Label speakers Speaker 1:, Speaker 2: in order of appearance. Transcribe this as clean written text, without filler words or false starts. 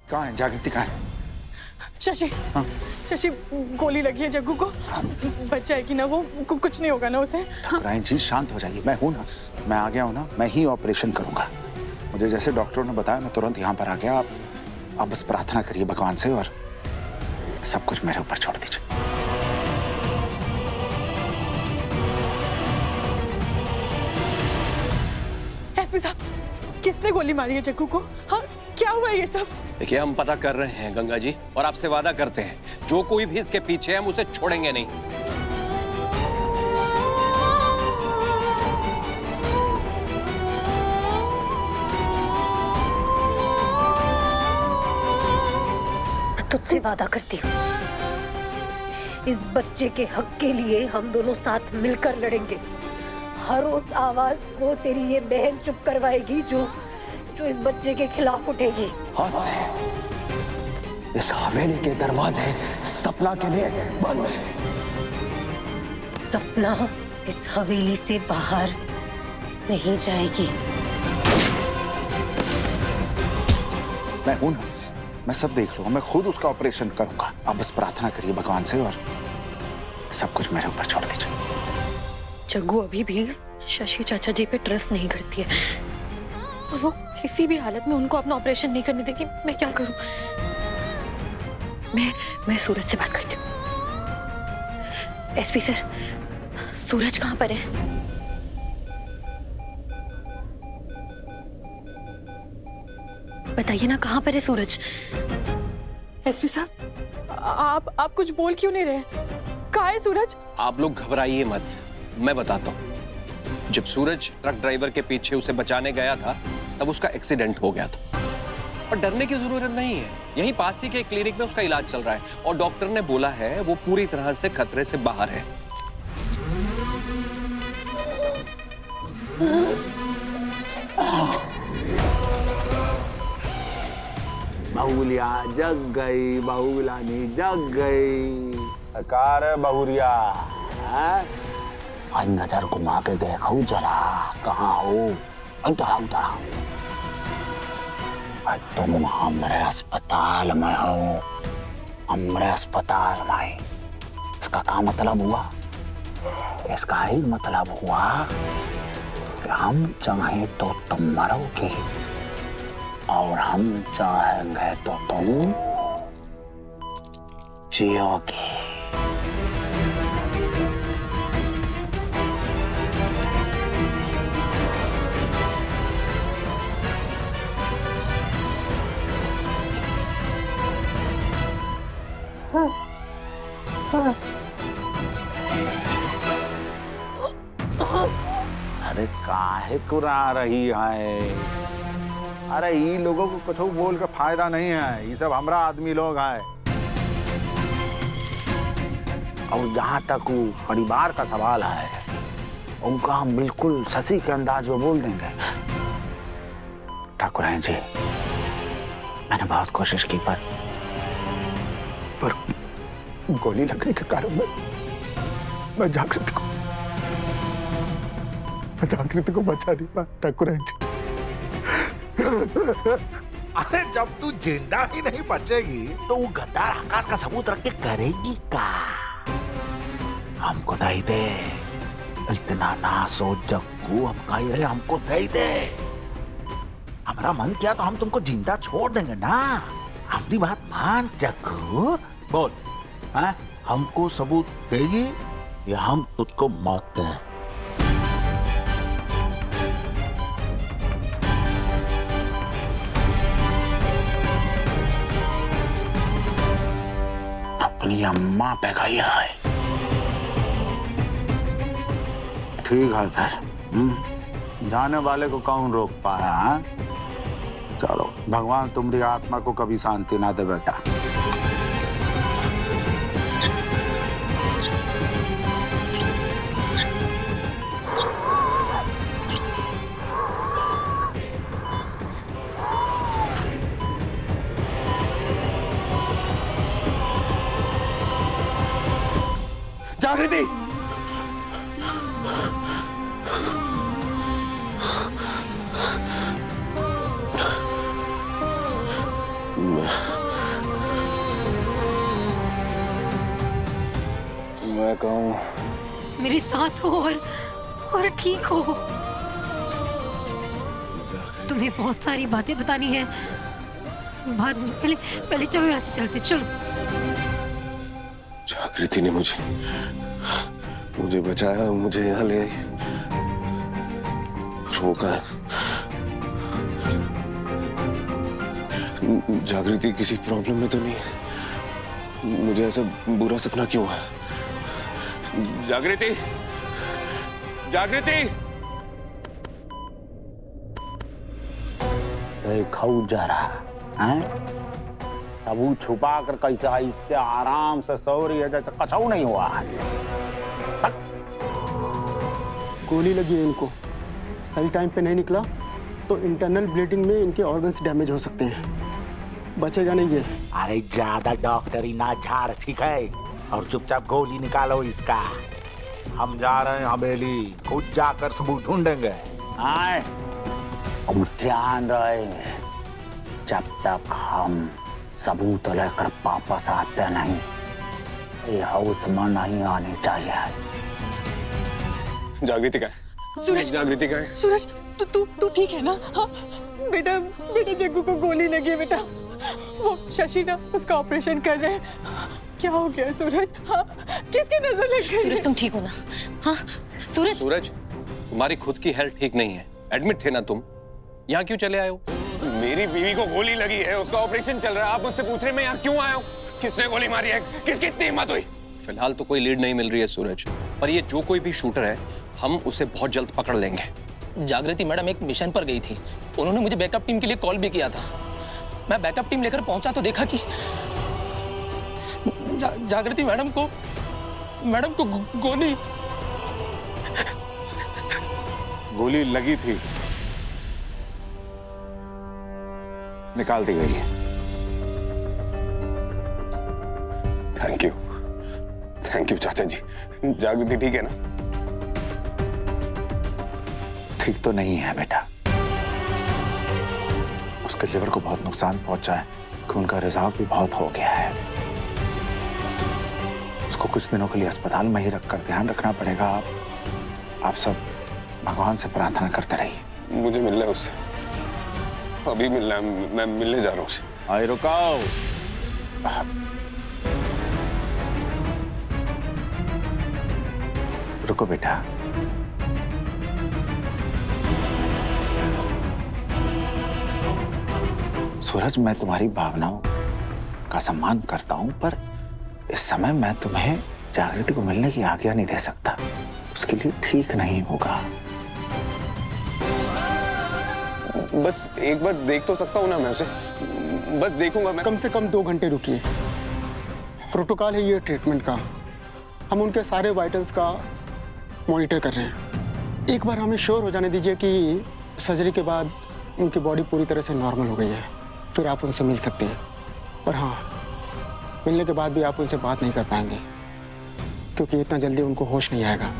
Speaker 1: कहाँ है जागृति, कहाँ है?
Speaker 2: शशि,
Speaker 1: हाँ?
Speaker 2: शशि गोली लगी है जग्गू को। बच जाएगी ना वो, कुछ नहीं होगा ना उसे?
Speaker 1: राय जी शांत हो जाइए, मैं हूं ना, मैं आ गया हूं ना, मैं ही ऑपरेशन करूंगा। मुझे जैसे डॉक्टरों ने बताया मैं तुरंत यहाँ पर आ गया। आप बस प्रार्थना करिए भगवान से और सब कुछ मेरे ऊपर छोड़ दीजिए।
Speaker 2: एसपी साहब, किसने गोली मारी है जग्गू को? हाँ, क्या हुआ ये सब?
Speaker 3: देखिए हम पता कर रहे हैं गंगा जी, और आपसे वादा करते हैं जो कोई भी इसके पीछे है हम उसे छोड़ेंगे नहीं।
Speaker 4: मैं तुझसे वादा करती हूँ, इस बच्चे के हक के लिए हम दोनों साथ मिलकर लड़ेंगे। हर उस आवाज को तेरी ये बहन चुप करवाएगी जो इस बच्चे के खिलाफ उठेगी।
Speaker 5: आज से इस हवेली के दरवाजे सपना के लिए बंद है।
Speaker 4: सपना इस हवेली से बाहर नहीं जाएगी।
Speaker 1: मैं हूं ना, मैं सब देख लूंगा, मैं खुद उसका ऑपरेशन करूंगा। आप बस प्रार्थना करिए भगवान से और सब कुछ मेरे ऊपर छोड़ दीजिए।
Speaker 6: जग्गू अभी भी शशि चाचा जी पे ट्रस्ट नहीं करती है और वो किसी भी हालत में उनको अपना ऑपरेशन नहीं करने देगी। मैं क्या करूं? मैं सूरज से बात करती हूँ। एसपी सर, सूरज कहाँ पर है? बताइए ना, कहाँ पर है सूरज?
Speaker 2: एसपी साहब, आप कुछ बोल क्यों नहीं रहे? कहाँ है सूरज?
Speaker 3: आप लोग घबराइए मत, मैं बताता हूँ। जब सूरज ट्रक ड्राइवर के पीछे उसे बचाने गया था तब उसका एक्सीडेंट हो गया था और डरने की जरूरत नहीं है। यहीं पास ही के क्लिनिक में उसका इलाज चल रहा है और डॉक्टर ने बोला है वो पूरी तरह से खतरे से बाहर है।
Speaker 7: बहुलिया जग गई, बहुलानी जग गई। सरकार है बहुरिया, आज नजर घुमा के देखो जरा कहाँ हो। उधर उधर तुम हमारे अस्पताल में हो, हमारे अस्पताल में। इसका क्या मतलब हुआ? इसका ही मतलब हुआ कि हम चाहें तो तुम मरोगे और हम चाहेंगे तो तुम जियोगे। अरे काहे कुरा रही है? अरे ये लोगों को कुछ बोल के फायदा नहीं है, ये सब हमरा आदमी लोग हैं। और जहां तक वो परिवार का सवाल है, उनका हम बिल्कुल शशि के अंदाज में बोल देंगे। ठाकुराइन जी, मैंने बहुत कोशिश की पर गोली लगने के कारण मैं जागृति को बचा नहीं पाया। ठाकुराइन जी,
Speaker 8: अरे जब तू जिंदा ही नहीं बचेगी तो वो गद्दार आकाश का सबूत रख के करेगी का?
Speaker 7: हमको दे दे, इतना ना सोच जग्गू, हम कह रहे हमको दे दे। हमारा मन किया तो हम तुमको जिंदा छोड़ देंगे ना। हमारी बात मान जग्गू, बोल हाँ, हमको सबूत देगी या हम तुझको मौत दें? अपनी अम्मा पे गया है। ठीक है फिर, जाने वाले को कौन रोक पाया है? चलो, भगवान तुम्हारी आत्मा को कभी शांति ना दे बेटा।
Speaker 5: जागृति,
Speaker 8: मैं
Speaker 3: मैं कहूँ
Speaker 4: मेरे साथ हो और ठीक हो। तुम्हें बहुत सारी बातें बतानी है बाद में, पहले चलो यहाँ से चलते, चलो।
Speaker 3: जागृति ने मुझे बचाया, मुझे यहाँ ले आई, रोका। जागृति किसी प्रॉब्लम में तो नहीं है? मुझे ऐसा बुरा सपना क्यों है? जागृति, जागृति!
Speaker 7: खाऊ जा रहा है, सबूत छुपा कर कैसे इससे आराम से सो रही है जैसे कछऊ नहीं हुआ है।
Speaker 5: गोली लगी है इनको, सही टाइम पे नहीं निकला तो इंटरनल ब्लीडिंग में इनके ऑर्गन्स डैमेज हो सकते हैं, बचेगा नहीं ये।
Speaker 8: अरे ज्यादा डॉक्टरी ना झाड़, ठीक है? और चुपचाप गोली निकालो इसका। हम जा रहे हैं हवेली, खुद जाकर सबूत ढूंढेंगे।
Speaker 7: आए, अब ध्यान रहे, जब तक हम सबूत लेकर वापस आते नहीं, ये हाउस में नहीं आनी चाहिए।
Speaker 3: जागृति का
Speaker 2: सूरज,
Speaker 3: जागृति का है?
Speaker 2: सूरज, तू ठीक है ना? हाँ बेटा, जग्गू को गोली लगी है बेटा। वो शशि ना उसका ऑपरेशन कर रहे हैं। क्या हो गया सूरज? हाँ, किसकी नजर लग गई?
Speaker 6: सूरज तुम ठीक हो ना? हाँ सूरज।
Speaker 3: सूरज, तुम्हारी खुद की हेल्थ ठीक नहीं है, एडमिट थे ना तुम, यहाँ क्यों चले आए हो? मेरी बीवी को गोली लगी है, उसका ऑपरेशन चल रहा है, आप मुझसे पूछ रहे मैं यहाँ क्यों आया हूँ? किसने गोली मारी है? किसकी इतनी हिम्मत हुई? फिलहाल तो कोई लीड नहीं मिल रही है सूरज, पर ये जो कोई भी शूटर है हम उसे बहुत जल्द पकड़ लेंगे।
Speaker 9: जागृति मैडम एक मिशन पर गई थी, उन्होंने मुझे बैकअप टीम के लिए कॉल भी किया था। मैं बैकअप टीम लेकर पहुंचा तो देखा कि जागृति मैडम को
Speaker 1: गोली लगी थी, निकाल दी गई है।
Speaker 3: थैंक यू चाचा जी। जागृति ठीक है ना?
Speaker 1: ठीक तो नहीं है बेटा, उसके लिवर को बहुत नुकसान पहुंचा है, खून का रिसाव भी बहुत हो गया है। उसको कुछ दिनों के लिए अस्पताल में ही रखकर ध्यान रखना पड़ेगा। आप सब भगवान से प्रार्थना करते रहिए।
Speaker 3: मुझे मिलना है उससे, अभी मिलना है, मैं मिलने जा रहा हूँ उससे।
Speaker 1: आए रुकाओ, रुको बेटा। सूरज, मैं तुम्हारी भावनाओं का सम्मान करता हूं, पर इस समय मैं तुम्हें जागृति को मिलने की आज्ञा नहीं दे सकता, उसके लिए ठीक नहीं होगा।
Speaker 3: बस एक बार देख तो सकता हूँ ना मैं उसे, बस देखूंगा मैं।
Speaker 5: कम से कम 2 घंटे रुकिए, प्रोटोकॉल है ये ट्रीटमेंट का, हम उनके सारे वाइटल्स का मॉनिटर कर रहे हैं। एक बार हमें श्योर हो जाने दीजिए कि सर्जरी के बाद उनकी बॉडी पूरी तरह से नॉर्मल हो गई है, फिर आप उनसे मिल सकते हैं। और हाँ, मिलने के बाद भी आप उनसे बात नहीं कर पाएंगे, क्योंकि इतना जल्दी उनको होश नहीं आएगा।